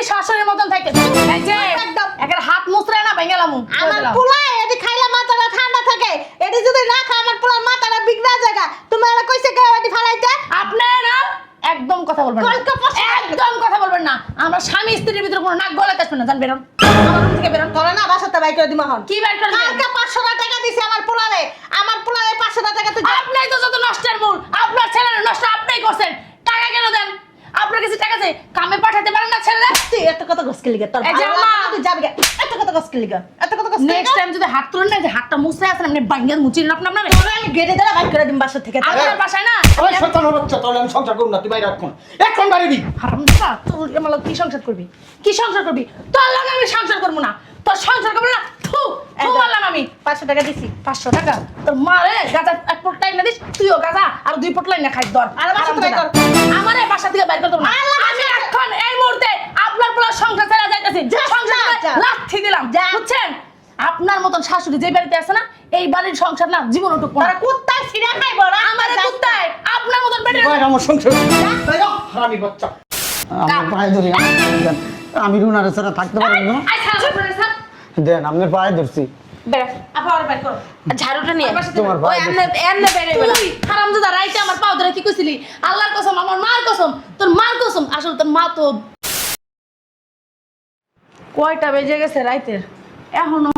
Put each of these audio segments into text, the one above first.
শাশুড়ির মতন থাকে এই যে একদম একের হাত মুছরে না ভেঙেলাম আমার পোলা এটি খাইলে মাথাটা ঠান্ডা থাকে এটি যদি না খায় আমার পোলার মাথাটা বিগড়া জায়গা তুমি আর কইছে কে এটি ফালাইতে আপনি না একদম কথা বলবেন না একদম কথা বলবেন না আমরা স্বামী স্ত্রীর ভিতরে কোনো নাক গলাতে আসবেন না জান বেরোন আমার রুম থেকে বেরোন তোরা না বাসাতে বাই করে দিমা হন কি বের করবেন কালকে 500 টাকা দিছি আমার পোলারে 500 টাকা তুই আপনিই তো যত নষ্টের মূল আপনার ছেলের নষ্ট আপনিই করছেন টাকা কেন দেন আপনার কাছে টাকা আছে কামে পাঠাতে পারেন না ছেলেরা তুই এত কথা গসকে লিগা তোর এই যে আমা তুই যাবি এত কথা গসকে লিগা এত কথা গসকে নেক্সট টাইম যদি হাত তুলেন না যে হাতটা মুছতে আসেন আপনি বাঙ্গার মুচিন আপনি আপনার তোরে আমি গেটে দ্বারা বাই করে দিম বাসা থেকে আপনার বাসায় না ওই শয়তান বাচ্চা তাহলে আমি সংসার করব না তুই বাইরে এখন বাড়ি দি হারামজাদা তুই আমার কি সংসার করবি কি সংসার করবি তোর লগে আমি সংসার করব না তোর সংসার করব না থু থু বললাম আমি 500 টাকা দিছি 500 টাকা তোর মারে গাজা এক পট লাইন না দিস তুইও গাজা আর দুই পট লাইন না খাই দর আর বাসা থেকে বের কর আমারে বাসা থেকে বাইর করতে না আমি এখন এই মুহূর্তে আপনার পুরো সংসার ছেড়ে যাইতেছি সংসার লাথি দিলাম বুঝছেন আপনার মতন শাশুড়ি যে বাড়িতে আছে না এই বাড়ির সংসার না জীবন উঠুক তোরা কুত্তায় ছিড়া খাইবো না আমারে কুত্তায় আপনার মতন বেটে বাইরে আমার সংসার বাইরে হারামি বাচ্চা আমার পায়ে ধরি আমি রুনারে ছাড়া থাকতে পারবো না আই খারাপ করে স্যার দেন আপনার পায়ে ধরছি বেড়া আপা আর বাইর করো ঝাড়ুটা নিয়ে তোমার ওই এমনে বেড়ে তুই হারামজাদা রাইতে আমার পাও ধরে কি কইছিলি আল্লাহর কসম আমার মার কসম তোর মার কসম আসলে তোর মা তো কয়টা বেজে গেছে রাইতের এখনো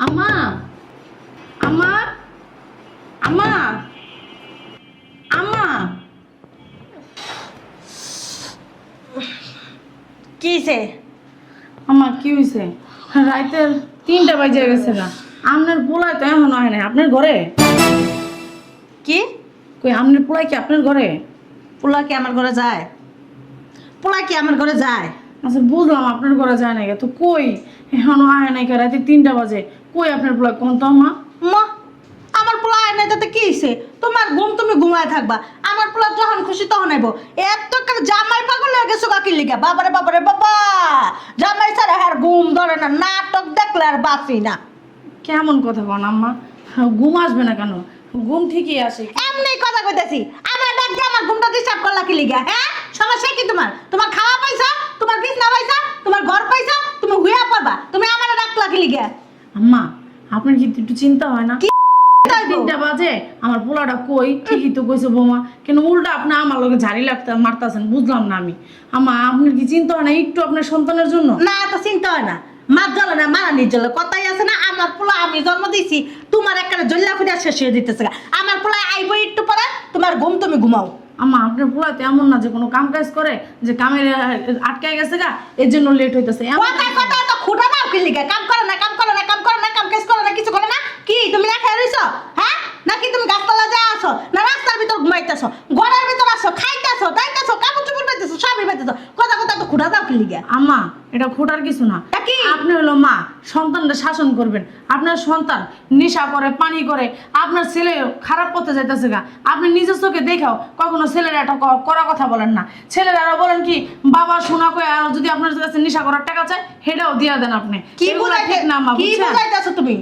আমা আমা আমা আমা কিছে আমা কি হইছে রাইতের 3টা বাজে গেছে না আপনার পোলায় তো এমন হয় না আপনার ঘরে কি কই আপনার পোলায় কি আপনার ঘরে পোলা কি আমার ঘরে যায় পোলা কি আমার ঘরে যায় আচ্ছা বুঝলাম আপনার ঘরে যায় না তো কই এখনো আয় নাই কে রাতে 3টা বাজে কই আপনার পোলায় কোন তো মা মা আমার পোলা আয় নাই তাতে কি হইছে তোমার ঘুম তুমি ঘুমায় থাকবা আমার পোলা যখন খুশি তখন আইবো এত কাল জামাই পাগল হয়ে গেছো কাকি লিগা বাবারে বাবারে বাবা জামাই ছাড়া আর ঘুম ধরে না নাটক দেখলে আর বাঁচি না কেমন কথা বল আম্মা ঘুম আসবে না কেন ঘুম ঠিকই আসে এমনি কথা কইতাছি আমার ডাক দিয়ে আমার ঘুমটা ডিস্টার্ব করলা কি লিগা হ্যাঁ সমস্যা কি তোমার তোমার খাওয়া পয়সা তোমার বিছনা পয়সা তোমার ঘর পয়সা তুমি হুইয়া পড়বা তুমি আমার ডাকলা কি লিগা আম্মা আপনার কি একটু চিন্তা হয় না কি 3টা বাজে আমার পোলাটা কই ঠিকই তো কইছে বৌমা কেন উল্টা আপনি আমার লগে ঝাড়ি লাগতে মারতাছেন বুঝলাম না আমি আম্মা আপনার কি চিন্তা হয় না একটু আপনার সন্তানের জন্য না তো চিন্তা হয় না মার জ্বলে না মারা নির জ্বলে কথাই আছে না আমার পোলা আমি জন্ম দিছি তোমার একটা জল্লা ফুটা শেষ হয়ে দিতেছে আমার পোলা আইবো একটু পরে তোমার ঘুম তুমি ঘুমাও আম্মা আপনার পোলাতে এমন না যে কোনো কাম কাজ করে যে কামের আটকায় গেছে গা এর জন্য লেট হইতেছে কথা কথা তো খুঁটা দাও কি লিগা কাম করে না কাম করে না কাম করে না কাম কাজ করে না কিছু করে না কি তুমি লেখা রইছো হ্যাঁ নাকি তুমি গাছতলা যায় আসো না রাস্তার ভিতর ঘুমাইতেছো ঘরের ভিতর আসো খাইতেছো দাইতেছো কাপড় চোপড় পাইতেছো সবই পাইতেছো কথা কথা তো খুঁটা দাও কি লিগা আম্মা এটা খোটার কিছু না কি? আপনি হলো মা সন্তানটা শাসন করবেন আপনার সন্তান নেশা করে পানি করে আপনার ছেলে খারাপ পথে যাইতেছে গা আপনি নিজের চোখে দেখাও কখনো ছেলেরা এটা করা কথা বলেন না ছেলেরা বলেন কি বাবা শোনা কই আর যদি আপনার কাছে নেশা করার টাকা চায় সেটাও দিয়া দেন আপনি কি এগুলা বুঝাইতে ঠিক না মা কি বুঝছেন? বুঝাইতেছো তুমি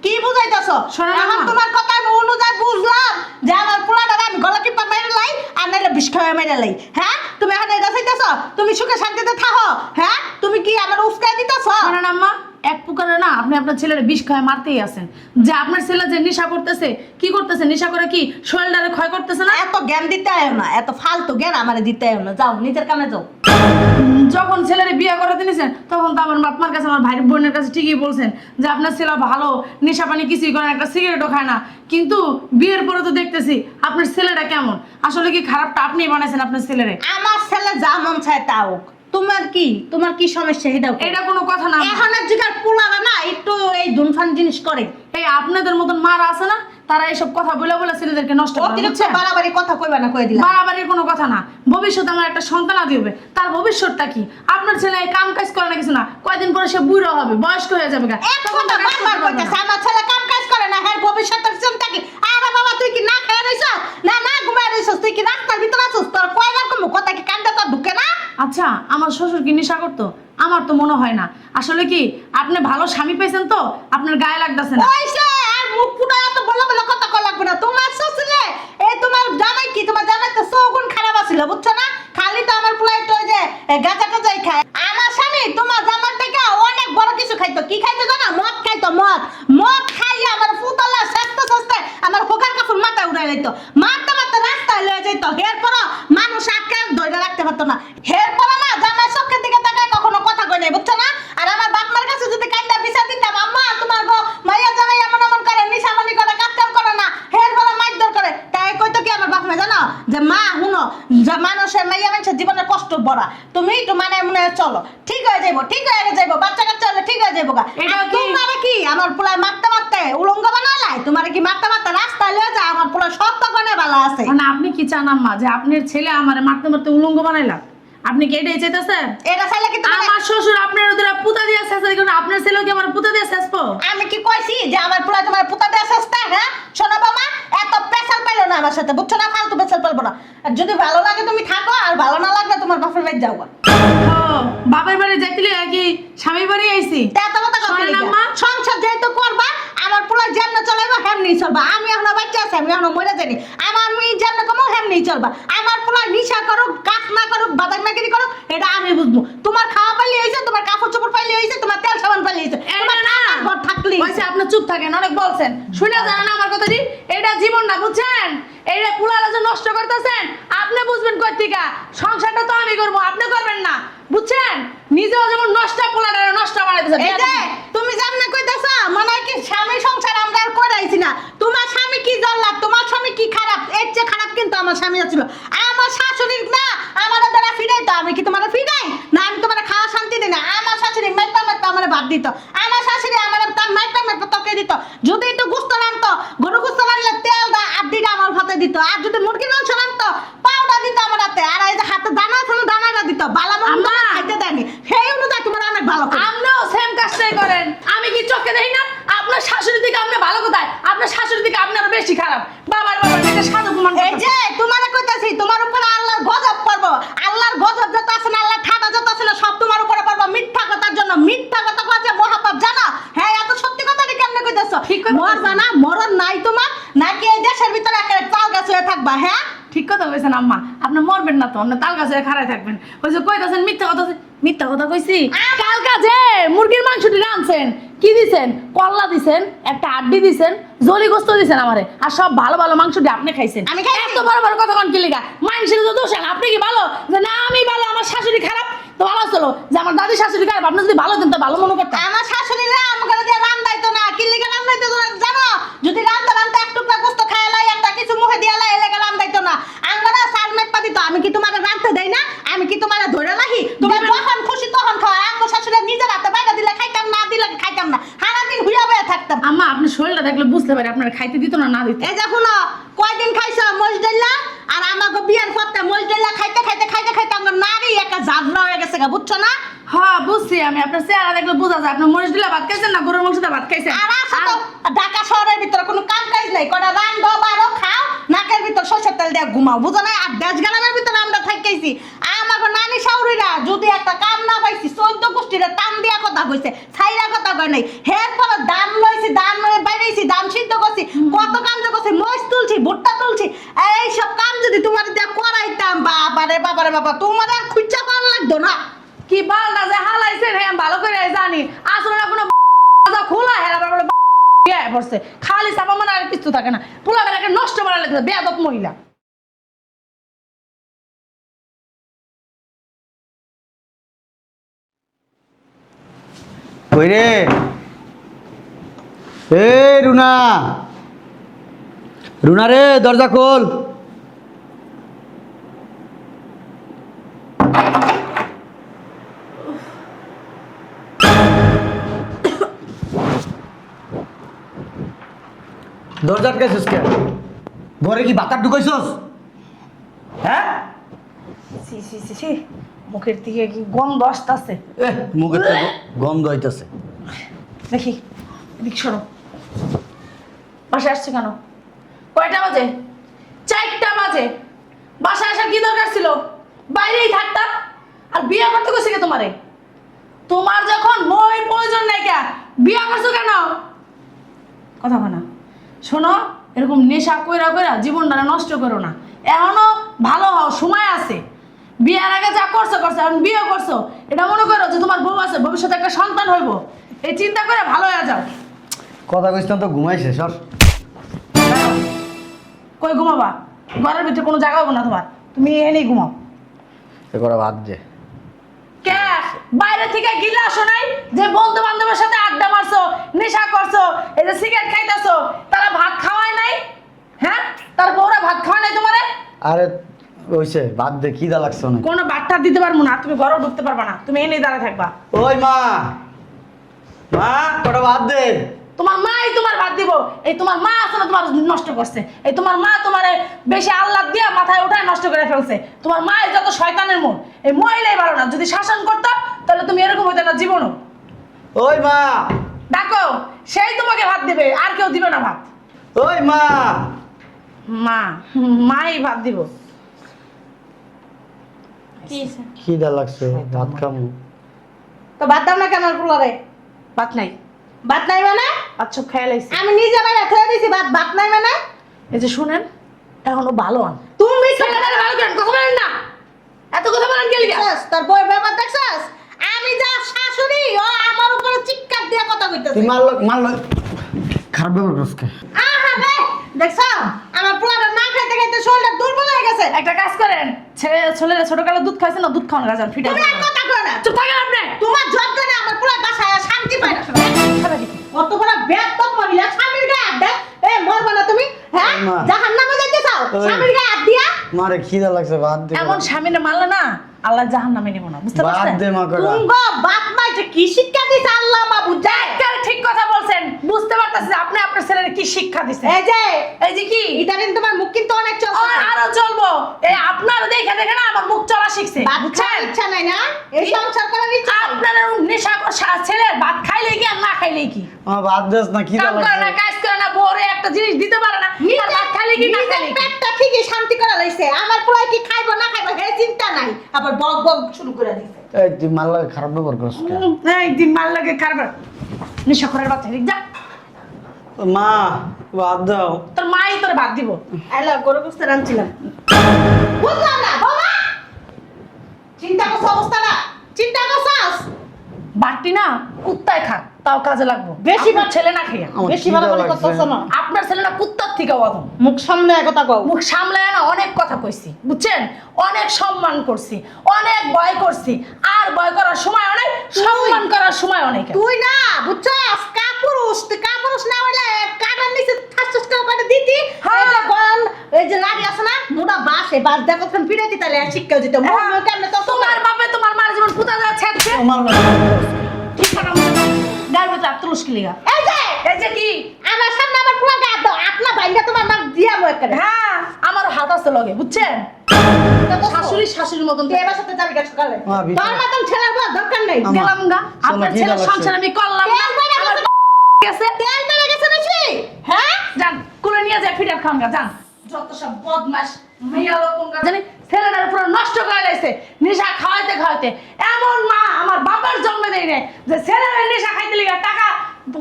কি বুঝাইতেছো শোনো না এখন মা। তোমার কথা আমি অনুযায়ী বুঝলাম যে আমার পোলাটা আমি গলা টিপা মেরে লাই আর নাইলে বিষ খাওয়া মেরে লাই হ্যাঁ তুমি এখন এটা চাইতেছো তুমি সুখে শান্তিতে থাকো হ্যাঁ তুমি কি আমার উস্কাই দিতেছো শোনেন আম্মা এক প্রকারে না আপনি আপনার ছেলের বিষ খায় মারতেই আছেন যে আপনার ছেলে যে নেশা করতেছে কি করতেছে নেশা করে কি শরীরটারে ক্ষয় করতেছে না এত জ্ঞান দিতে আয় না এত ফালতু জ্ঞান আমারে দিতে আয় না যাও নিজের কামে যাও যখন ছেলের বিয়ে করে দিয়েছেন তখন তো আমার বাপমার কাছে আমার ভাই বোনের কাছে ঠিকই বলছেন যে আপনার ছেলে ভালো নেশা পানি কিছুই করে না একটা সিগারেটও খায় না কিন্তু বিয়ের পরে তো দেখতেছি আপনার ছেলেটা কেমন আসলে কি খারাপটা আপনিই বানাইছেন আপনার ছেলেরে আমার ছেলে যা মন চায় তা হোক তোমার কি সমস্যা এটাও এটা কোনো কথা না এখন জিগার পোলারা না একটু এই ধুমফান জিনিস করে এই আপনাদের মতন মারা আছে না তারা এইসব কথা বলে বলে ছেলেদেরকে নষ্ট করে অতিরিক্ত বুঝছেন? বাড়াবাড়ি কথা কইবা না কই দিলাম বাড়াবাড়ির কোনো কথা না ভবিষ্যতে আমার একটা সন্তান আদি হবে তার ভবিষ্যৎটা কি আপনার ছেলে এই কাম কাজ করে না কিছু না কয়দিন পরে সে বুড়ো হবে বয়স্ক হয়ে যাবে গা। তখন তো কাজ করতে পারবে না। আমার ছেলে কাম কাজ করে না হ্যাঁ ভবিষ্যতের চিন্তা কি আরে বাবা তুই কি না খেয়ে রইছ না ঘুমায় রইছ তুই কি রাস্তার ভিতরে আছিস তোর কয়বার কম কথা কি কান্দা তো ঢুকে না আচ্ছা আমার শ্বশুর কি নেশা করতো আমার তো মনে হয় না আসলে কি আপনি ভালো স্বামী পেয়েছেন তো আপনার গায়ে লাগতেছে না ওইসে আর মুখ ফুটায় তো বলা বলা কথা কল লাগবে না তোমার শ্বশুরে এই তোমার জামাই ছিল বুঝছো না খালি তো আমার পোলা একটু ওই যে গাঁজা টাজাই খায় আমার স্বামী তোমার জামার থেকে অনেক বড় কিছু খাইতো কি খাইতো জানো মদ খাইতো মদ খাইয়ে আমার ফুতলা সস্তা সস্তা আমার হোকার কাপড় মাথায় উড়াই লইতো মারতে মারতে রাস্তায় লয়ে যাইতো এরপর মানুষ আটকে ধরে রাখতে পারতো না এরপর না জামাই চোখের দিকে তাকায় কখনো কথা কই নাই বুঝছো না আর আমার বাপ মার কাছে যদি কাইন্দা বিচার দিতাম আম্মা তোমার গো মাইয়া জামাই এমন এমন করে নিশামানি করে কাজ করে না এরপর মাইর করে তাই কইতো কি আমার বাপ মা জানো যে মা হুনো মানুষের মাইয়া মানুষের জীবনের কষ্ট বড় তুমি একটু মানে মনে চলো ঠিক হয়ে যাইবো বাচ্চা কাচ্চা হলে ঠিক হয়ে যাইবো গা এটা কি? তোমার কি আমার পোলায় মারতে মারতে উলঙ্গ বানালাই তোমার কি মারতে মারতে রাস্তায় লয়ে যায় আমার পোলা সব তো কোনে ভালো আছে মানে আপনি কি চান আম্মা যে আপনার ছেলে আমারে মারতে মারতে উলঙ্গ বানাইলা আপনি কি এটাই চাইতেছেন এটা চাইলে কি তুমি আমার শ্বশুর আপনার ওদের পুতা দিয়ে শেষ করে আপনার ছেলে কি আমার পুতা দিয়ে শেষ আমি কি কইছি যে আমার পোলা তোমার পুতা দেয়া সস্তা হ্যাঁ শোনো বাবা এত পেশাল পাইলো না আমার সাথে বুঝছো না ফালতু পেশাল পারবো না আর যদি ভালো লাগে তুমি থাকো আর ভালো না লাগলে তোমার বাপের বাড়ি যাও গা। বাপের বাড়ি যাইতিলে কি স্বামীর বাড়ি আইছি তা এত কথা কথা শোনেন লিগা। আম্মা? সংসার যেহেতু করবা আমার পোলা যেমন চলাইবা হেমনি চলবা আমি এখনো বাচ্চা আছি আমি এখনো মরে যাইনি আমার মেয়ে যেমন কমো হেমনি চলবা আমার পোলা নিশা করুক কাজ না করুক বাদাম মাগিরি করুক এটা আমি বুঝবো তোমার খাওয়া পাইলে হয়েছে তোমার কাপড় চোপড় পাইলে হয়েছে তোমার তেল সাবান পাইলে হয়েছে তোমার টাকার ঘর থাকলে কইছে আপনি চুপ থাকেন অনেক বলছেন শুনে জানেন আমার কথাটি এটা জীবন না বুঝছেন এইটা পুলারা যে নষ্ট করতেছেন আপনি বুঝবেন কই থেকে সংসারটা তো আমি করবো আপনি করবেন না বুঝছেন নিজেও যেমন নষ্ট পোলারা নষ্ট বানাইতেছেন এই যে তুমি জাননা কইতাছ মনে হয় কি স্বামী সংসার আমরা আর করাইছি না তোমার স্বামী কি জল্লাদ তোমার স্বামী কি খারাপ এর চেয়ে খারাপ কিন্তু আমার স্বামী ছিল আমার শাশুড়ি না আমার দ্বারা ফিরাই তো আমি কি তোমার ফিরাই না আমি তোমার খাওয়া শান্তি দিই না আমার শাশুড়ি মাইপা মাইপা আমার ভাত দিত আমার শাশুড়ি আমার মাইপা মাইপা তোকে দিত যদি একটু গুস্ত আনতো গরু গুস্ত আনলে তেল দা আড্ডিটা আমার ভাতে দিত আর যদি মুরগির মাংস আনতো পাউডার দিত আমার হাতে আর এই যে হাতে দানা আছে না দানাটা দিত বালা মন্দ আম্মা! খাইতে দেয়নি সেই অনুযায়ী তোমার অনেক ভালো করে আপনিও সেম কাজটাই করেন আমি কি চোখে দেখি না আপনার শাশুড়ি থেকে আপনি ভালো কোথায় আপনার শাশুড়ি থেকে আপনি আরো বেশি খারাপ বাবার এটা সাধু প্রমাণ এই যে তোমারে কইতাছি তোমার উপরে আল্লাহর গজব পড়বো আল্লাহর গজব যত আছে না আল্লাহর ঠাডা যত আছে না সব তোমার উপরে পড়বো মিথ্যা কথার জন্য মিথ্যা কথা কয় যে মহাপাপ জানো হ্যাঁ এত সত্যি কথা কেমনে কইতাছো ঠিক কথা মরবা না মরণ নাই তোমার নাকি এই দেশের ভিতরে একটা চাল গাছ হয়ে থাকবা হ্যাঁ ঠিক কথা কইছেন আম্মা আপনি মরবেন না তো আপনি তাল গাছে খাড়ায় থাকবেন ওই যে কইতাছেন মিথ্যা কথা কইছি কাল কাজে মুরগির মাংসটি রাঁধছেন কি দিছেন কল্লা দিছেন একটা আড্ডি দিছেন জলি গোস্ত দিছেন আমারে আর সব ভালো ভালো মাংসটি আপনি খাইছেন আমি খাইছি। এত বড় বড় কথা কোন কি লিগা মানুষের তো দোষ না আপনি কি ভালো যে না আমি ভালো আমার শাশুড়ি খারাপ তো ভালো চলো যে আমার দাদি শাশুড়ি খারাপ আপনি যদি ভালো দেন তো ভালো মনে করতেন আমার শাশুড়িরা আমাকে দিয়ে রান্দাইতো না কি লিগে রান্দাইতো না জানো যদি রান্তা এক টুকরা গোস্ত খায় লাই একটা কিছু মুখে দিয়া লাই এলাকা রান্দাইতো না আমরা সার মেপা দিত আমি কি তোমার রান্তে দেই না আমি কি তোমার ধরে রাখি তোমার দিবেন না। যখন খুশি তখন খাওয়া আমার শাশুড়ি নিজের হাতে বাইরে দিলে খাইতাম না দিলে খাইতাম না সারাদিন হুইয়া বয়ে থাকতাম আম্মা আপনি শরীরটা দেখলে বুঝতে পারি আপনার খাইতে দিত না দিত এই যে শুনো কয়দিন খাইছ মরিচ ডাল্লা আর আমাকে বিয়ার পথে মরিচ ডাল্লা খাইতে খাইতে খাইতে খাইতে আমার নারী একটা জাগরা হয়ে গেছে গা বুঝছো না হ্যাঁ বুঝছি আমি আপনার চেহারা দেখলে বোঝা যায় আপনি মরিচ দিলে ভাত খাইছেন না গরুর মাংস দিয়ে ভাত খাইছেন আর আসো তো ঢাকা শহরের ভিতরে কোনো কাম কাজ নাই কটা রান্ধো বারো খাও নাকের ভিতর সরষের তেল দিয়ে ঘুমাও বুঝো না আর দেশ গ্রামের ভিতরে আমরা থাকেছি আমাকে নানি শাউরিরা যদি একটা কাম না পাইছি 14 গোষ্ঠীরা টান দিয়া কথা কইছে ছাইরা কথা কয় নাই হের পরে দাম লইছি দাম বাইরেছি দাম সিদ্ধ করছি কত কাম যে করছি মরিচ তুলছি ভুট্টা তুলছি এই সব কাম যদি তোমার দিয়া করাইতাম বাবারে বাবা তোমার আর খুঁজা পাওয়া লাগতো না কি বালটা যে হালাইছেন হ্যাঁ ভালো করে জানি আসলে না কোনো খোলা হেরা বলে পড়ছে খালি চাপা মানে আর কিছু থাকে না পোলা বেলাকে নষ্ট করা লাগছে বেয়াদব মহিলা কই রে এ রুনা রুনা রে দরজা খোল দরজা আটকাইছিস কে ঘরে কি বাতার ঢুকাইছস হ্যাঁ সি সি সি সি মুখের থেকে কি গন্ধ আসতেছে মুখের থেকে গন্ধ হইতাছে দেখি এদিক সরো বাসায় আসছে কেন কয়টা বাজে 4টা বাজে বাসায় আসার কি দরকার ছিল বাইরেই থাকতাম আর বিয়ে করতে গেছে কে তোমারে তোমার যখন মই প্রয়োজন নাই কে বিয়ে করছো কেন কথা বলা শোনো এরকম নেশা কইরা কইরা জীবনটা নষ্ট করো না এখনো ভালো হও, সময় আছে। বিয়ের আগে যা করছো করছো, এখন বিয়ে করছো, এটা মনে করো যে তোমার বউ আছে, ভবিষ্যতে একটা সন্তান হইব, এই চিন্তা করে ভালো হয়ে যাও। কথা কইছিলাম তো ঘুমাইছে সর। কই ঘুমাবা? ঘরের ভিতরে কোনো জায়গা হবো না তোমার, তুমি এনেই ঘুমাও। এ করা বাদ দে। কে বাইরে থেকে গিলে আসো নাই যে বন্ধু বান্ধবের সাথে আড্ডা মারছো, নেশা করছো, এই যে সিগারেট খাইতেছো, তারা ভাত খাওয়ায় নাই? হ্যাঁ, তার বউরা ভাত খাওয়ায় নাই তোমারে? আরে ওইছে বাদ দে, খিদা লাগছে অনেক। কোনো বাট্টা দিতে পারবো না, তুমি ঘরেও ঢুকতে পারবা না, তুমি এনেই দাঁড়া থাকবা। ওই মা, মা কটা বাদ দে। তোমার মাই তোমার ভাত দিব, এই তোমার মা আছে না তোমার নষ্ট করছে, এই তোমার মা তোমারে বেশি আল্লাহ দিয়ে মাথায় উঠায় নষ্ট করে ফেলছে। তোমার মা যত শয়তানের মন, এই মহিলাই ভালো না, যদি শাসন করতো তাহলে তুমি এরকম হইতে না জীবনও। ওই মা, ডাকো, সেই তোমাকে ভাত দিবে, আর কেউ দিবে না ভাত। ওই মা। মা, মাই ভাত দিব। কি খিদা লাগছে, ভাত খামু। তো ভাত দাও না কেন আর পোলারে? ভাত নাই? ভাত নাই মানে? আচ্ছা খেয়াল আইছে। আমি নিজে বাইরে খেয়ে দিছি, ভাত ভাত নাই মানে? এই যে শুনেন, এখনো ভালো আন, তুমি ছেলেটারে ভালো করেন, কথা বলেন না, এত কথা বলেন গেলি গা। দেখছস তোর বউয়ের ব্যাপার দেখছস? আমি যা শাশুড়ি ও আমার উপরে চিৎকার দিয়ে কথা কইতেছে। তুই মারলো মারলো, খারাপ ব্যবহার করছিস কে? আহা রে, দেখছো আমার পোলাটা না খাইতে খাইতে শরীরটা দুর্বল হয়ে গেছে। একটা কাজ করেন, ছেলেরা ছোটকালে দুধ খাইছে না, দুধ খাওয়ানো গাছ ফিটে তুমি এক কথা কই না। চুপ থাকেন আপনি। তোমার যন্ত্রণা আমার পোলা বাসায় আর শান্তি পায় না। খাবে দেখি। কত বড় বেয়াদব মহিলা, স্বামীর গায়ে হাত দেয়। এ মরবা না তুমি? হ্যাঁ, মা। জাহান্নামে যাইতে চাও ওই। স্বামীর গায়ে হাত দিয়া? মারে খিদা লাগছে, ভাত দে। এমন স্বামীনে মারলে না, আল্লাহ জাহান্নামে নিব না, বুঝতে ভাত পারছেন? দে মা কটা। তুঙ্গো বাপ মা যে কি শিক্ষা দিছে আল্লাহ মা বুঝায়। একেবারে ঠিক কথা বলছেন, বুঝতে পারতেছি যে আপনি আপনার ছেলের কি শিক্ষা দিচ্ছেন। এই যে কি এটা কিন্তু তোমার মুখ কিন্তু অনেক চলছে। আরো চলবো, এই আপনার দেখে দেখে না আমার মুখ চলা শিখছে, ভাত খাওয়ার বুঝছেন? ইচ্ছা নাই না? এই সংসার করার ইচ্ছা নাই? আপনার নেশা ছেলের ভাত খাইলে কি আর না খাইলে কি? আমার ভাত দেস না, খিদা কাম করে না, লাগছে। কাজ করে না, বউরে একটা জিনিস দিতে পারে না, আর ভাত খাইলে কি না খাইলে কি? পেটটা ঠিকই শান্তি করা লইছে, আমার পোলাই কি খাইবো না খাইবো হে চিন্তা নাই, আবার বক বক শুরু করে দিছে। এই তুই মারলো, খারাপ ব্যবহার করছিস কে? এই দিন মার লাগে কারবার, নেশা করার বাচ্চা ঠিক যা, মা ভাত দাও। তোর মাই তোর ভাত দিব। আইলা গরু গোস্ত রাঁধছিলাম। বুঝলাম না বাবা, চিন্তা করছ অবস্থাটা, চিন্তা করছস? বাটি না কুত্তায় খাক, তাও কাজে লাগবো। বেশি আপনার ছেলে না খাইয়া, আমার বেশি খিদা ভালো করে লাগছে। করতেছ না। আপনার ছেলে না কুত্তার থেকে অদম। মুখ সামনে কথা কও। মুখ সামলায় না অনেক কথা কইছি, বুঝছেন? অনেক সম্মান করছি, অনেক ভয় করছি, আর ভয় করার সময় অনেক, সম্মান করার সময় অনেক। তুই না বুঝছস কাপুরুষ, তুই কাপুরুষ না হইলে কাটার নিচে ঠাস করে কাটে দিতি। হ্যাঁ। এই যে গন, এই যে লাগি আছে না মোটা বাঁশ, এই বাঁশ দেখো কোন পিড়ে দিতে তাহলে শিক্ষা দিত। মুখ মুখ কেমনে তো তোমার বাপে তোমার মার জীবন পুতা যাচ্ছে আজকে। মারলো। ঠিক কথা বলছো, গায়ের ভিতরে আত্মরুষ্কি লিগা। এই যে এই যে কি? আমার সামনে আমার পুরো গায়ে দাও, আপনা ভাইঙ্গা তোমার নাম দিয়া বই করে। হ্যাঁ, আমার হাত আছে লগে, বুঝছেন? শাশুড়ি শাশুড়ির মতন তুই এবার সাথে যাবি কাজ সকালে। মা, ভিতরে। তোর মতন ছেলের বউ দরকার নেই। আমা। গেলাম গা, আপনার চলো, ছেলের খিদা সংসার লাগছে। আমি করলাম না, তেল বেড়ে আমার গেছে। তেল বেড়ে গেছে বেশি। হ্যাঁ? যান কুলে নিয়ে যায় ফিটার খান গা, যান। যত সব বদমাস মেয়া লোক জানি ছেলেটার পুরো নষ্ট করে লাইছে, নেশা খাওয়াইতে খাওয়াইতে। এমন মা আমার বাবার জন্ম দেয় নাই যে ছেলেরা নেশা খাইতে লিগা টাকা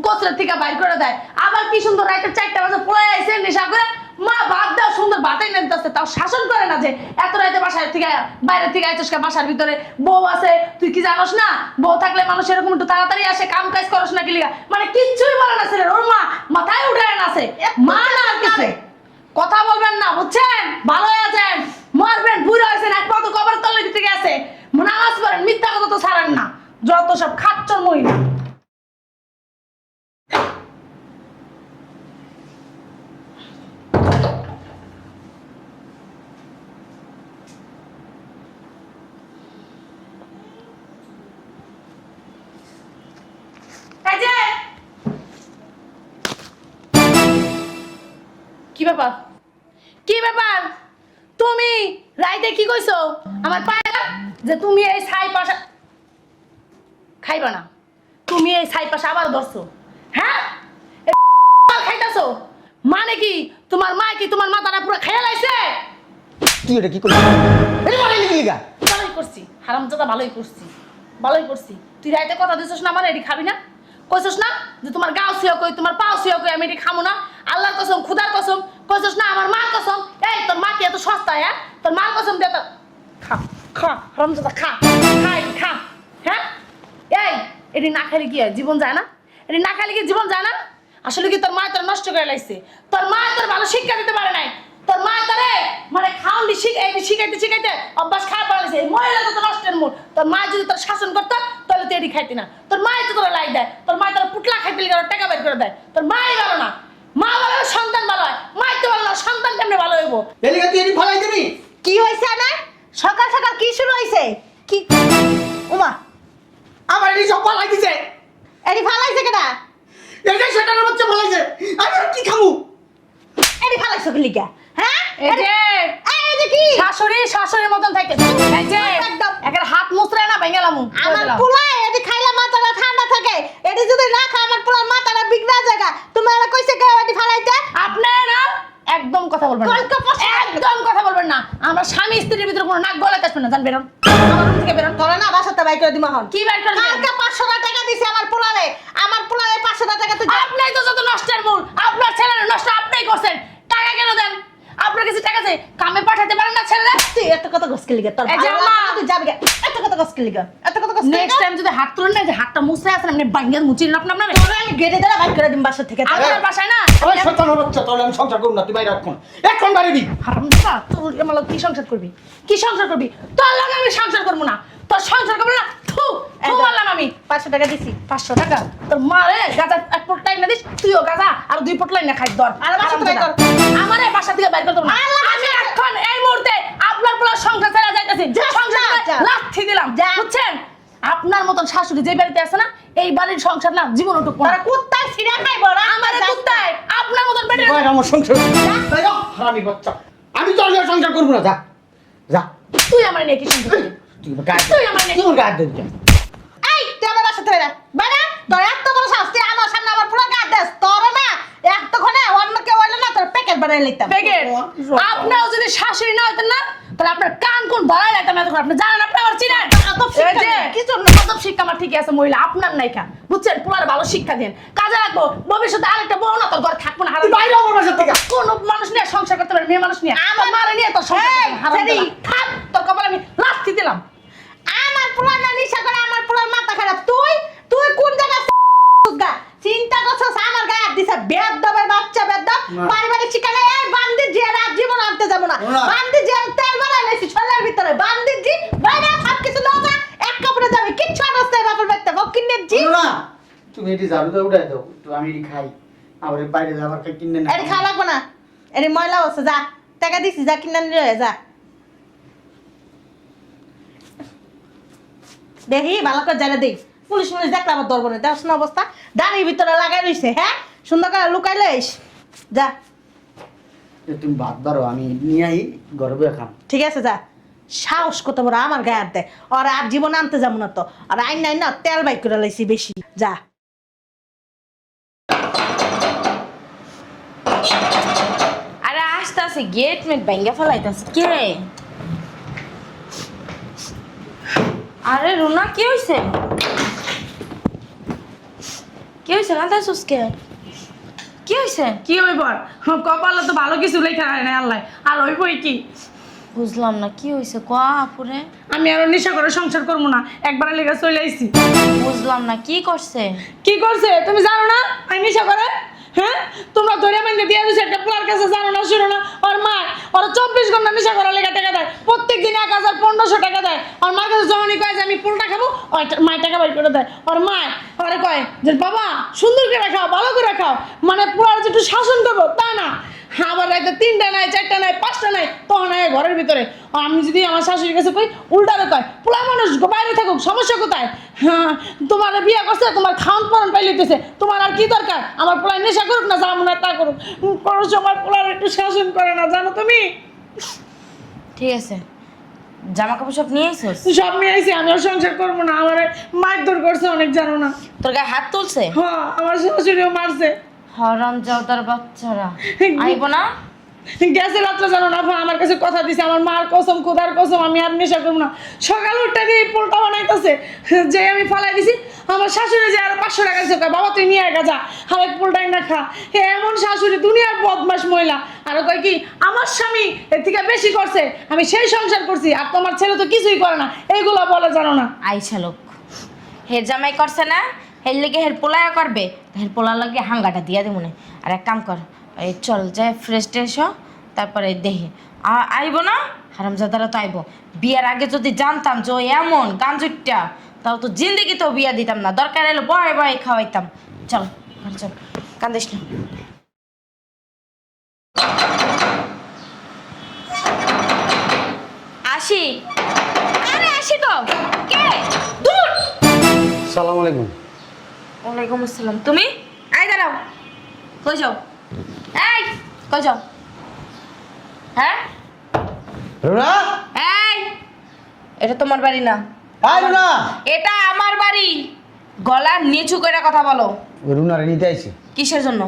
কোচরের থেকে বাইর করে দেয়। আবার কি সুন্দর রাইতে 4টা বাজে পড়ে আইছে নেশা করে, মা ভাত দাও, সুন্দর ভাতেই নিতেছে, তাও শাসন করে না যে এত রাইতে বাসায় থেকে বাইরে থেকে আইছিস কে, বাসার ভিতরে বউ আছে, তুই কি জানোস না বউ থাকলে মানুষ এরকম একটু তাড়াতাড়ি আসে, কাম কাজ করস না কি লিগা, মানে কিচ্ছুই বলে না ছেলের। ওর মা মাথায় উঠে আছে, মা না আর কিছু। কথা বলবেন না, বুঝছেন? ভালো হয়ে যান, মরবেন, বুড়ো হয়েছেন, এক পা তো কবর তলে দিতে গেছে, নামাজ পড়েন, মিথ্যা কথা তো ছাড়েন না, যত সব খাচ্চর মহিলা। এই যে, কি ব্যাপার? কি ব্যাপার? তুমি রাইতে কি কইছো আমার পায়া যে তুমি এই ছাই পাশা খাইবা না, তুমি এই ছাই পাশা আবার ধরছো? হ্যাঁ, খাইতাছো মানে কি? তোমার মা কি তোমার মাথাটা পুরো খেয়ে লাইছে? তুই এটা কি করলি? এটা মারাইলি কি লিগা? ভালোই করছি হারামজাদা, ভালোই করছি, ভালোই করছি। তুই রাইতে কথা দিছিস না আমার এটি খাবি না, কইছিস না যে তোমার গাও সিয়া কই, তোমার পাও সিয়া কই, আমি এটি খামো না। আল্লাহর কসম, খুদার কসম, কইছস না আমার মার কসম। এই তোর মা কি এত সস্তা? হ্যাঁ, তোর মার কসম দে তো। খা খা হারামজাদা, খা খাই খা। হ্যাঁ, এই এটি না খাইলে কি হয়? জীবন যায় না? এটি না খাইলে কি জীবন যায় না? আসলে কি তোর মা তোর নষ্ট করে লাইছে? তোর মা তোর ভালো শিক্ষা দিতে পারে নাই। তোর মা তোরে মানে খাওয়ানি শিখাইতে শিখাইতে অভ্যাস খারাপ বানাইছে। এই মহিলা তো তোর নষ্টের মূল। তোর মা যদি তোর শাসন করতো তাহলে তুই এটি খাইতি না। তোর মা তো তোর লাই দেয়, তোর মা তোর পুটলা খাইতে লিগে টাকা বের করে দেয়। তোর মাই ভালো না। মা ভালো হলে সন্তান ভালো হয়, মাই তো ভালো না, সন্তান কেমনে ভালো হইব? এলিগা তুই এটি ফলাই দিবি? কি হয়েছে না? সকাল সকাল কি শুরু হয়েছে? কি উমা আমার এটি সব ফলাই দিছে। এডি ফালাইছে কেডা? এটাই শয়তানের বাচ্চা ফলাইছে। আমি আর কি খামু? এডি ফালাইছে কি লিগা? হ্যাঁ এই যে এই যে কি শাশুড়ির মতন থাকে। এই যে একদম। একের হাত মুছরে না ভেঙেলাম। আমার পোলা এডি খাইলে মাথাটা ঠান্ডা থাকে। এডি যদি না খায় আমার পোলা মাথাটা বিগড়া জায়গা। তুমি আর কইছে কে এডি ফালাইতে? আপনি না একদম কথা বলবেন না, কলকা পয়সা। একদম কথা বলবেন না। আমরা স্বামী স্ত্রীর ভিতরে কোনো নাক গলাতে আসবেন না। জান বেরোন, আমার রুম থেকে বেরোন। তোরা না বাসাতে বাই করে দিমা হন। কি বের করে দিবেন? কালকে 500 টাকা দিছে আমার পোলারে। আমার পোলারে 500 টাকা তুই আপনি তো যত নষ্টের মূল। আপনার ছেলের নষ্ট আপনিই করছেন। টাকা কেন দেন? আপনার কাছে টাকা আছে, কামে পাঠাতে পারেন না ছেলেরা? তুই এত কথা গসকে লিগা তোর এই যে ভালো মা। লাগে না, তুই যাবি গা। এত কথা গসকে লিগা এত কথা গসকে নেক্সট টাইম যদি হাত তুলেন না, যে হাতটা মুছতে আসেন আপনি বাইঙ্গার মুচিলেন আপনার। তোরা আমি গেটে ধরে বাই করে দিম বাসা থেকে। আপনার বাসায় না ওই শয়তানের বাচ্চা, তাহলে আমি সংসার করব না, তুই বাইরে এখন বাড়িবি। হারামজাদা, তুই আমার লগে কি সংসার করবি? কি সংসার করবি? তোর লগে আমি সংসার করবো না। তোর সংসার করবো না। থু থু মারলাম আমি। 500 টাকা দিছি। 500 টাকা তোর মারে গাজা এক পটলাই না দিস, তুইও গাজা আর 2 পটলাই না খাই দর। আর বাসা থেকে বের কর। আমারে বাসা থেকে বাইর করতে না। আল্লাহ আমি এখন এই মুহূর্তে আপনার পোলা সংসার ছেড়ে যাইতেছি। যা, সংসার যা, যা। লাথি দিলাম, যা। বুঝছেন? আপনার মতন শাশুড়ি যে বাড়িতে আছে না, এই বাড়ির সংসার না জীবন উঠুক না। তোরা কুত্তায় ছিড়া খাইবো না আমারে কুত্তায় আপনার মতন বেটে বাইরে আমার সংসার। বাইরে হারামি বাচ্চা। আমি তোর লগে সংসার করব না, যা যা। তুই আমার নিয়ে কি সংসার করবি? তুই গায়ে তুই আমার নিয়ে তুই ওর গায়ে দে। এই তুই আমার বাসা থেকে বাইরে তোর এত বড় সাহস তুই আমার সামনে আমার পুরো গা দেস তোর না এতক্ষণে অন্য কেউ হইলো না তোর প্যাকেট বানাই লইতাম প্যাকেট। আপনারও যদি শাশুড়ি না হতেন না, তাহলে আপনার কান কোন ধরাই লাগতাম এতক্ষণ। আপনি জানেন আপনি আমার চিনেন? আদব শিক্ষা এই যে, নেই, কিছু না, আদব শিক্ষা আমার ঠিকই আছে, মহিলা আপনার নাই খা, বুঝছেন? পোলার ভালো শিক্ষা দেন, কাজে রাখবো। ভবিষ্যতে আরেকটা বউ না তোর ঘরে থাকবো না। তুই বাইরে আমার বাসা থেকে। কোন মানুষ নিয়ে সংসার করতে পারে? মেয়ে মানুষ নিয়ে আমার মারে নিয়ে তোর সংসার এই, করতে পারে? সেদি। থাক, তোর কপালে আমি লাথি দিলাম। আমার পুরা না নিশা করে আমার পুরা মাথা খারাপ তুই তুই কোন জায়গা গা চিন্তা করছস আমার গায়ে হাত দিছে বেয়াদবের বাচ্চা বেয়াদব না। পারিবারিক শিক্ষা নাই এই বান্দির জি আর জীবন আনতে যাব না না। বান্দির জি আর তেল বানাই নাইছি ছলের ভিতরে বান্দির জি বাইরে সব কিছু লজা এক কাপড়ে যাবে কিচ্ছু আনতে বাপের বাড়িতে বকিনের জি শোনো না, তুমি এটি ঝাড়ু দিয়ে উঠাই দাও, তো আমি এটি খাই। আবার বাইরে যাবার কিনে না। এর খাওয়া লাগবো না এর ময়লা হচ্ছে যা টাকা দিছি যা কিনা নিয়ে যা দেখি ভালো করে জানা দেই পুলিশ পুলিশ দেখলে আমার ধরবো না দেখ অবস্থা দাঁড়ির ভিতরে লাগাই রইছে হ্যাঁ সুন্দর করে লুকাই লইস যা তুমি ভাত বারো, আমি নিয়ে আই গর্বে খাম। ঠিক আছে যা সাহস কত বড় আমার গায়ে হাত দেয় আর আর জীবন আনতে যাবো না তো আর আইন নাই না তেল বাইক করে লাইছি বেশি যা আরে আসতে আছে গেট মেট ভেঙ্গে ফেলাইতেছে কে? আরে রুনা কি হইছে? কি হইছে না তাই সুস্কে? কি হইছে? কি হইব আর? কপালে তো ভালো কিছু লেখা হয় না আল্লাহ, আর হইবই কি? বুঝলাম না কি হইছে ক আপুরে? আমি আরো নেশা করে সংসার করবো না, একবার লেগে চলে আইছি। বুঝলাম না কি করছে? কি করছে তুমি জানো না? আমি নেশা করে, হ্যাঁ? তোমরা ধরে মাইনে দিয়ে দিছো একটা পোলার কাছে, জানো না শুনো না? ওর মা ওরা 24 ঘন্টা নেশা করার লেগে টাকা দেয়, প্রত্যেক দিন 1000-1500 টাকা দেয়। ওর মার কাছে যখনই কয় যে আমি পোলটা খাবো, মায়ের টাকা বাইর করে দেয়। ওর মা ওরে কয় যে বাবা সুন্দর করে খাও, ভালো করে খাও, মানে পোলার যে একটু শাসন করবো তা না। আবার রাইতে 3টা নাই, 4টা নাই, 5টা নাই, তখন আয় ঘরের ভিতরে। আমি যদি আমার শাশুড়ির কাছে কই, উল্টারে কয় পোলা মানুষ বাইরে থাকুক, সমস্যা কোথায়? হ্যাঁ, তোমার বিয়ে করছে, তোমার খাওয়ান পরন পাইলিতেছে, তোমার আর কি দরকার? আমার পোলায় নেশা করুক না, যা মনে হয় তা করুক, কোনো সময় পোলার একটু শাসন করে না, জানো তুমি? ঠিক আছে, জামা কাপড় সব নিয়ে আইছস? সব নিয়ে আইসি, আমিও সংসার করবো না, আমার মারধর করছে অনেক, জানো না? তোর গায়ে হাত তুলছে? হ্যাঁ, আমার শাশুড়িও মারছে। হরাম যাও তার বাচ্চারা আইব না? গেছে রাত্রে জানো না আপা, আমার কাছে কথা দিছে, আমার মার কসম খোদার কসম আমি আর নেশা করবো না। সকাল উঠতে দিয়ে এই পোলটা বানাইতেছে, যে আমি ফালাই দিছি। আমার শাশুড়ি যে আরো 500 টাকা দিচ্ছে, বাবা তুই নিয়ে একা যা, আরেক পোলটাই না খা। এমন শাশুড়ি, দুনিয়ার বদমাস মহিলা। আর কয় কি আমার স্বামী এর থেকে বেশি করছে, আমি সেই সংসার করছি, আর তোমার ছেলে তো কিছুই করে না, এইগুলো বলে জানো না। আইসা লোক হের জামাই করছে না, হের লেগে হের পোলায় করবে, হের পোলার লাগে হাঙ্গাটা দিয়া দেবো না। আর এক কাম কর, এই চল যাই ফ্রেশ ট্রেশ হ, তারপরে দেখি আইব না, হারামজাদারা তো আইব। বিয়ার আগে যদি জানতাম যে ও এমন গাঞ্জুটটা, তাও তো জিন্দেগিতেও বিয়া দিতাম না, দরকার এলো বয় বয় খাওয়াইতাম। চল ঘর চল, কান্দিস না। আসি, আরে আসি তো, কে দূর। সালাম আলাইকুম। ওয়ালাইকুম আসসালাম। তুমি আই দাঁড়াও, কই যাও? এই কই যাও? হ্যাঁ রুনা, এই, এটা তোমার বাড়ি না, এই রুনা। এটা আমার বাড়ি। গলা নিচু করে কথা বলো। রুনারে নিতে আইছি। কিসের জন্য?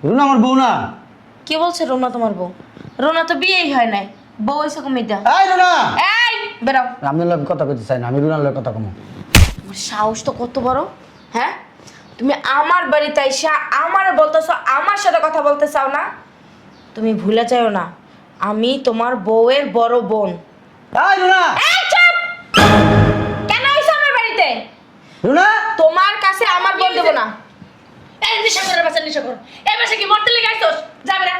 রুনা আমার বউ না। কে বলছে রোনা তোমার বউ? রোনা তো বিয়েই হয় নাই, বউ হয়েছে কমিটা। এই রুনা, এই বেরাও। আপনার লোক কথা কইতে চাই না, আমি রুনার লোক কথা কম। তোমার সাহস তো কত বড়, হ্যাঁ? তুমি আমার বাড়িতে আইসা আমার বলতেছো, আমার সাথে কথা বলতে চাও না? তুমি ভুলে যাও না, আমি তোমার বউয়ের বড় বোন। এই রুনা, এই চুপ! কেন আইছো আমার বাড়িতে? রুনা, তোমার কাছে আমার বোন দেবো না। এই নেশা করে বাসা, নেশা করো। এই বাসা কি মরতে লেগে আইছস? যাবে না,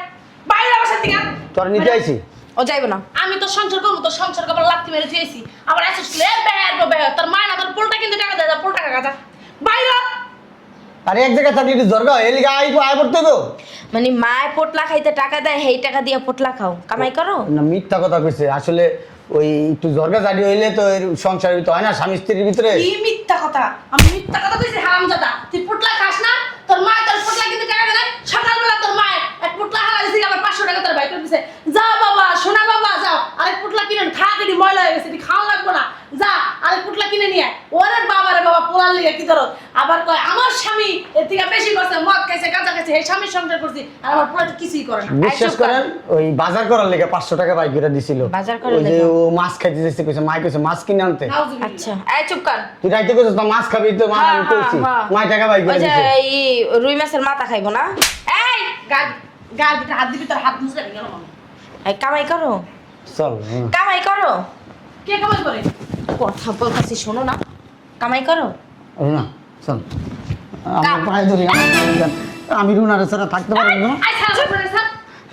বাইরে বাসা থেকে। তোর নিতে আইছি। ও যাইবো না। আমি তো সংসার করবো, তো সংসার করবো লাত্তি মেরে দিয়েছি। আবার আসিস বেহার তোর মা না, তোর পোলটা কিন্তু টাকা দেয়, পোলটা টাকা যা বাইরে। আরে এক জায়গায় থাকলে একটু জর্গা এলিগা আয় পড়তে গো। মানে মায় পোটলা খাইতে টাকা দেয়, সেই টাকা দিয়ে পোটলা খাও, কামাই করো। না, মিথ্যা কথা কইছে। আসলে ওই একটু জর্গা জারি হইলে তো এর সংসার তো হয় না স্বামী স্ত্রীর ভিতরে। কি মিথ্যা কথা? আমি মিথ্যা কথা কইছি হারামজাদা? তুই পোটলা খাস না? তোর মা তোর পোটলা কিন্তু টাকা দেয়। সকালবেলা তোর মা এক পোটলা হালা দিছে, আবার 500 টাকা তোর ভাই করে দিছে। যা বাবা, সোনা বাবা যাও, আরেক পোটলা কিনে থাকি ময়লা হয়ে গেছে, খাওয়া লাগবো না, যা আরেক পোটলা কিনে নিয়ে আয়। ওরে বাবা রে বাবা, পোলার লিগে কি ধরো? আবার কয় আমার স্বামী এর থেকে বেশি করছে, মদ খাইছে, গাঁজা খাইছে, এই স্বামীর সংসার করছি, আর আমার পোলা তো কিছুই করে না। বিশ্বাস করেন, ওই বাজার করার লেগে 500 টাকা বাই করে দিছিল। বাজার করার ওই যে লেগে? ও মাছ খাইতে যাইছে, কইছে মাই কইছে মাছ কিনে আনতে। আচ্ছা এই চুপ কর। তুই রাইতে কইছিস না মাছ খাবি, তো মা আমি কইছি মাই টাকা বাই করে ওই যে দিছে। এই রুই মাছের মাথা খাইবো না? এই গাল ভিতরে হাত দিবি, তোর হাত মুছে গেল। এই কামাই করো, চল। কামাই করো। কে কামাই করে? কথা বলতেছি শোনো না, কামাই করো। রুনা চল, আমার পায়ে ধরি। আমি রুনার ছাড়া থাকতে পারবো না। আই ছাড়া করে স্যার।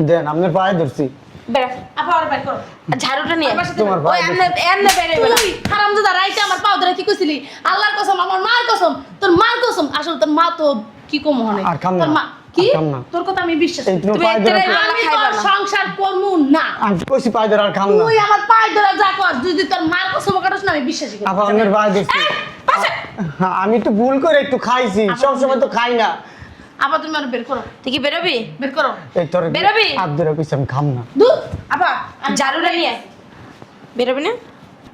দেন আপনার পায়ে ধরছি। বেরা আপা আর বাইর করো। ঝাড়ুটা নিয়ে তোমার ওই পায়ে এমনে এমনে বেরোবে না। তুই হারামজাদা রাইতে আমার পাও ধরে কি কইছিলি? আল্লাহর কসম, আমার মার কসম, তোর মার কসম। আসলে তোর মা তো কি কম হনে। আর খাম না, তোর মা কি? আর খাম না। তোর কথা আমি বিশ্বাস এই করি। তোমার তুমি পায়ে ধরে। এত্তরে- আমি খাইবা তোর না। সংসার করমু না। আমি কইছি পায়ে ধরে আর খাম না। তুই আমার পায়ে ধরে যা কর, যদি তোর মার কসম কাটছ না, আমি বিশ্বাসই করি। আপা আপনার পায়ে ধরছি। আমি তো ভুল করে একটু খাইছি, সবসময় তো খাই না। আপা তুমি আর বের করো, তুই কি বেরোবি? বের করো। এই তোর বেরোবি? হাত ধরে কইছি আমি খাম না। দূর আপা, আমি ঝাড়ুটা নিয়ে বেরোবি না?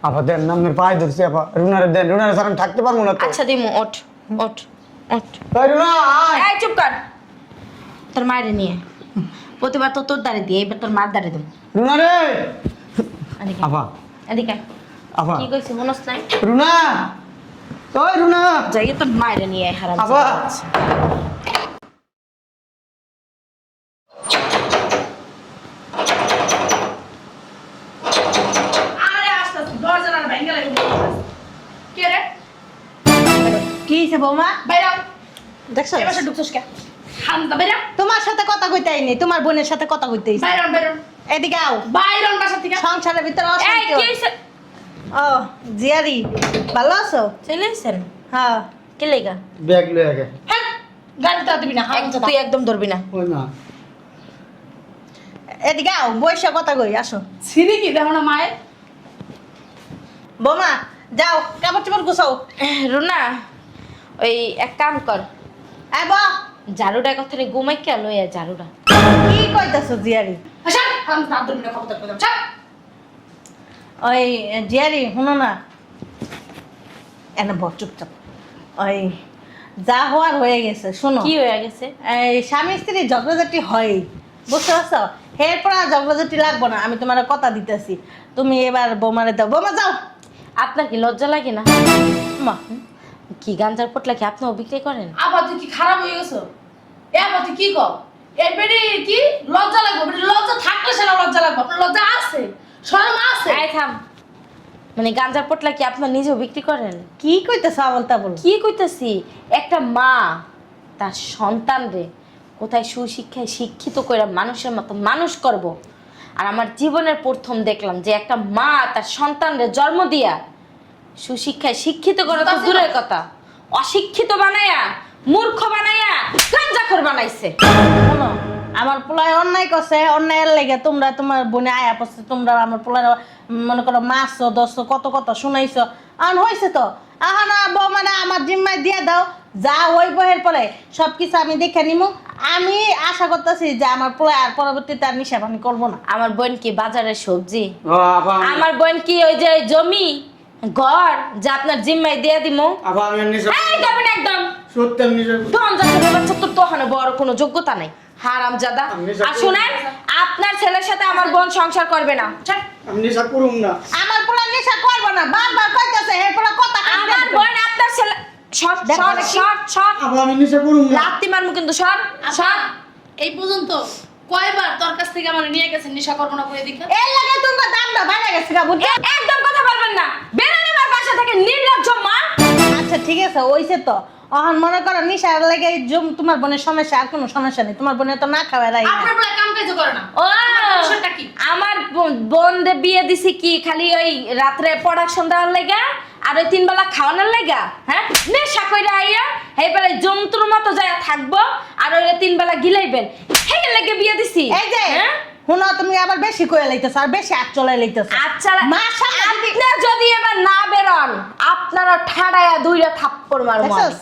আপা দেন না, আপনার পায়ে ধরছি। আপা রুনারে দেন, রুনারে ছাড়া আমি থাকতে পারবো না তো। আচ্ছা দিমু, ওঠ ওঠ ওঠ। এই রুনা আয়। এই চুপ কর, তোর মায়ের নিয়ে প্রতিবার তো তোর দাঁড়িয়ে দিয়ে, এবার তোর মার দাঁড়িয়ে দেবো। রুনারে। এদিকে আপা, এদিকে আপা, কি কইছি মনস নাই? রুনা, ওই রুনা। যাই তোর মায়ের নিয়ে আয়, হারাম আপা। আরে আস্তে আস্তে দরজা না ভেঙে লাগে। কে রে? কি হইছে বৌমা? বাইরে দেখছো? এবার ঢুকছস কে? হারামজাদা বাইরে তোমার সাথে কথা কইতে আইনি, তোমার বোনের সাথে কথা কইতে আইছি। বাইরে বাইরে এদিকে আও। বাইরে বাসা থেকে। সংসারের ভিতরে এই অশান্তি কি হয়। হইছে? ও জিয়ারি, ভালো আছো? চলে আইছেন? হ্যাঁ। কে লেগা? ব্যাগ লয়ে আগে। হ্যাঁ, গাড়িতে দিবি না, হারামজাদা। তুই একদম ধরবি না। ওই না, এদিকে আও, বইসা কথা কই, আসো। ছিরি কি দেখো না মায়ের? বৌমা যাও, কাপড় চোপড় গুছাও। রুনা, ওই এক কাম কর, এই বা, ঝাড়ুটা কথা ঘুমাই কে লইয়া ঝাড়ুটা। কি কইতাছো জিয়ারি? আচ্ছা, হারামজাদা হাত ধরবি না, খবরদার করে দাও। ছাড়। ওই জিয়ারি শুনো না, এনে বল চুপচাপ। ওই যা হওয়ার হয়ে গেছে, শোনো। কি হয়ে গেছে? এই স্বামী স্ত্রী ঝগড়াঝাটি হয়, বুঝতে পারছো? এরপর আর ঝগড়াঝাটি লাগবো না, আমি তোমার কথা দিতেছি। তুমি এবার বৌমারে দাও, বৌমা যাও। আপনার কি লজ্জা লাগে না? মা কি গাঞ্জার পোটলা কি আপনিও বিক্রি করেন? আবার তুই কি খারাপ হয়ে গেছো? আবার তুই কি কর? এই বেডি কি লজ্জা লাগবে? বেডি লজ্জা থাকলে সেটা লজ্জা লাগবে। আপনার লজ্জা আছে, শরম আছে। এই থাম, মানে গাঞ্জার পোটলা কি আপনার নিজেও বিক্রি করেন? কি কইতেছ আবল তাবল? কি কইতাছি, একটা মা তার সন্তানরে কোথায় সুশিক্ষায় শিক্ষিত করে মানুষের মতো মানুষ করব। আর আমার জীবনের প্রথম দেখলাম যে একটা মা তার সন্তানরে জন্ম দিয়া সুশিক্ষায় শিক্ষিত করে তো দূরের কথা, অশিক্ষিত বানায়া, মূর্খ বানায়া, গাঞ্জাখোর বানাইছে। শোনো, আমার পোলায় অন্যায় করছে, অন্যায়ের লেগে তোমরা তোমার বোনে আয়া পড়ছে, তোমরা আমার পোলায় মনে করো মারছো, দশছো, কত কত শুনাইছো। আন হয়েছে তো, আহা না বৌমারা আমার জিম্মায় দিয়ে দাও, যা ওই বইয়ের পরে সবকিছু আমি দেখে নিমু। আমি আশা করতেছি যে আমার পোলায় আর পরবর্তীতে আর নিশা পানি করবো না। আমার বোন কি বাজারের সবজি? ও আপা আমার বোন কি ওই যে জমি ঘর যা আপনার জিম্মায় দিয়ে দিমু? আপা আমি নিশা এই যাবেন একদম সত্যি আমি নিশা বাচ্চা তোর তো ওখানে বড় কোনো যোগ্যতা নাই, হারামজাদা। আর শুনেন, আপনার ছেলের সাথে আমার বোন সংসার করবে না। আমি নিশা করুম না। আমার পোলা নেশা করবো না, বারবার কইতেছে হে পোলা কথা কান্দে। আমার বোন আপনার ছেলে শর্ট দেখো শর্ট দেখি। শর্ট শর্ট আপা আমি নিশা করুম না। লাত্তি মারমু কিন্তু শর্ট আচ্ছা, শর্ট। এই পর্যন্ত কয়বার তোর কাছ থেকে আমার নিয়ে গেছেন নেশা করবো না করে দেখা? এর লাগে তোমার দামটা বাইরে গেছে গা, বুঝছো? একদম কথা বলবেন না, বেরোন আমার বাসা থেকে, নির্লজ্জ মা। আচ্ছা ঠিক আছে, ওইছে তো। অহন মনে করো নিশার লেগে তোমার বোনের সমস্যা, আর কোনো সমস্যা নেই। তোমার বোনের তো না খাওয়া রাই না। আপনার বলে কাম কাজ করে না। ও বিষয়টা কি? আমার বোনদের বিয়ে দিছি কি খালি ওই রাত্রে প্রোডাকশন দেওয়ার লাগা আর ওই 3 বেলা খাওয়ানোর লাগা? হ্যাঁ, নেশা কইরা আইয়া এইবারে জন্তুর মতো যায় থাকবো আর ওই 3 বেলা গিলাইবেন, সেই লাগে বিয়ে দিছি। এই যে হ্যাঁ? শুনো, তুমি আবার বেশি কইয়া লইতেছ, আর বেশি আগ চলাই লইতেছ। আচ্ছা, মাশাআল্লাহ, আপনি যদি এবার না বেরোন আপনারা ঠাড়ায়া দুইটা থাপ্পড় মারবো আমি। দেখছস?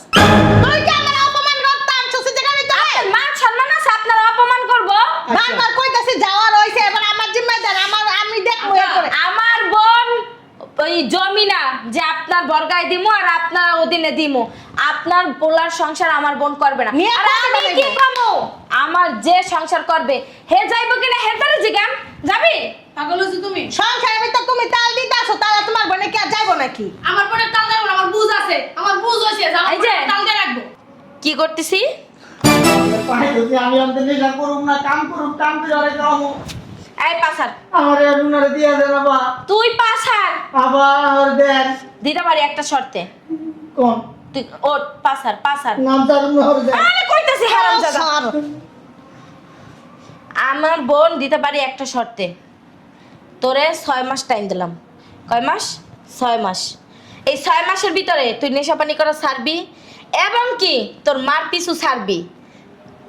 তুই কি আমার অপমান করতাম সুসি জায়গা নিতে? মান সম্মান আছে, আপনারা অপমান করবো? বারবার কইতাছি যাওয়ার হইছে, এবার আমার জিম্মাদার, আমি দেখবো এর করে। আমার বোন ওই জমি না যে আপনার বর্গায় দিমু আর আপনার ওদিনে দিমু, আপনার পোলার সংসার আমার বোন করবে না। নিয়ে আর কথা আমি বলবে। কি কমু? আমার যে সংসার করবে হে যাইবো কিনা হে তারে জিগান, যাবি? পাগল হয়েছো তুমি? সংসারের ভিতর তুমি তাল দিতাছো, তাহলে তোমার বোনে কি আর যাইবো নাকি? আমার বোনের তাল দেবো না, আমার বুঝ আছে, আমার বুঝ হয়েছে যে আমার এই যে। বোনের তাল দিয়ে রাখবো। কি করতেছি? পানি যদি আমি আনতে নিশা করুম না, কাম করুম, কাম করে আরে কামো। এই পাসার, আমার এই রুনারে দিয়ে দেন আপা। তুই পাসার আবার দেন। দিতে পারি একটা শর্তে, কোন তুই ও পাসার পাসার। নাম তার নহর দেন। আরে কইতাছি হারামজাদা। ছাড়। আমার বোন দিতে পারি একটা শর্তে, তোরে 6 মাস টাইম দিলাম। কয় মাস? 6 মাস। এই 6 মাসের ভিতরে তুই নেশাপানি করা ছাড়বি এবং কি তোর মার পিছু ছাড়বি।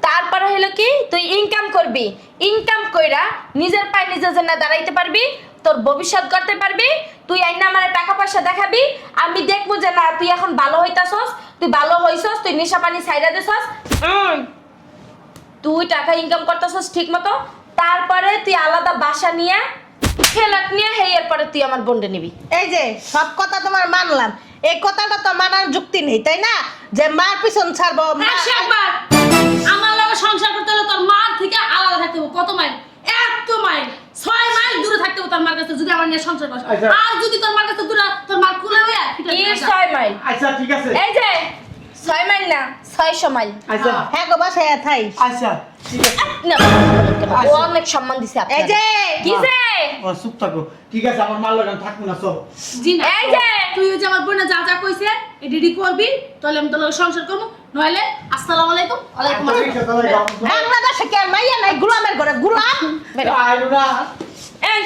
তারপরে হলো কি তুই ইনকাম করবি, ইনকাম কইরা নিজের পায়ে নিজে যেন দাঁড়াইতে পারবি, তোর ভবিষ্যৎ করতে পারবি। তুই আইনা আমার টাকা পয়সা দেখাবি, আমি দেখবো যে না তুই এখন ভালো হইতাছস, তুই ভালো হইছস, তুই নেশাপানি ছাইড়া দিছস, তুই টাকা ইনকাম করতেছস ঠিক মতো। তারপরে তুই আলাদা বাসা নিয়ে ফ্ল্যাট নিয়ে হেই এরপরে তুই আমার বোনকে নিবি। এই যে সব কথা তোমার মানলাম, এই কথাটা তো মানার যুক্তি নেই, তাই না? যে মার পিছন ছাড়বো, হ্যাঁ, সে একবার আমার লগে সংসার করতে হলে তোর মার থেকে আলাদা থাকতে হবে। কত মাইল? 1 মাইল, 6 মাইল দূরে থাকতে হবে তোর মার কাছে, যদি আমার নিয়ে সংসার করিস। আচ্ছা। আর যদি তোর মার কাছে দূরে, তোর মার কুলে হইয়া কি 6 মাইল? আচ্ছা ঠিক আছে। এই যে 6 মাইল না 600 মাইল। আচ্ছা হ্যাঁ গো বাসায় থাই। আচ্ছা ঠিক আছে। না, ও অনেক সম্মান দিছে আপনার। এই যে কি যে ও চুপ থাকো। ঠিক আছে, আমার মাল লাগান থাকবো না সব। জি না। এই যে। তুই ওই যে আমার বোনে যা যা কইছে এই ডিডি করবি, তাহলে আমি তোর লগে সংসার করবো। নইলে আসসালামু আলাইকুম। ওয়ালাইকুম আচ্ছা, ঠিক আসসালাম। আছে, তাহলে যাও। বাংলাদেশে কি আর মাইয়া নাই? গুলামের ঘরে গুলাম। আয় রুনা। এই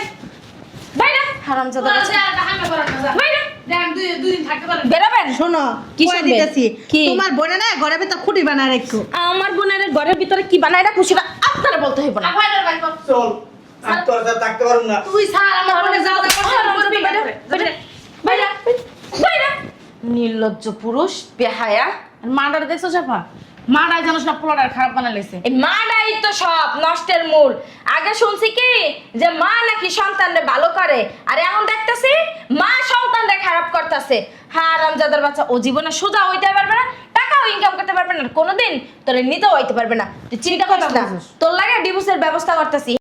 বাইরে হারামজাদা তোরা বাচ্চা। যা, হাঙ্গা করার না, যা। বাইরে দেখ, দুই দিন থাকতে পারবি। বেরাবেন। শোনো, কি কই শুনবে? দিতেছি, কি? তোমার বোনে না ঘরের ভিতর খুঁটি বানায় রাখো। আমার বোনের ঘরের ভিতরে কি বানায় রাখবো সেটা আপনারা বলতে হইব না। ভাইরাল ভাই কর। চল, আমি তোর সাথে থাকতে পারবো না। তুই স্যার আমার বোনে যা যা করছিস করবি। বাইরে বাইরে নির্লজ্জ পুরুষ বেহায়া। আর মাটারে দেখছো চাপা? মাটাই জানো সব পোলাটার খারাপ বানাইছে। এই মাটাই তো সব নষ্টের মূল। আগে শুনছি কি যে মা নাকি সন্তানরে ভালো করে, আর এখন দেখতেছি মা সন্তানরে খারাপ করতেছে। হারামজাদার বাচ্চা, ও জীবনে সোজা হইতে পারবে না, টাকাও ইনকাম করতে পারবে না, কোনোদিন তোরে নিতেও হইতে পারবে না। তুই চিন্তা করিস না, তোর লাগে ডিভোর্সের ব্যবস্থা করতেছি।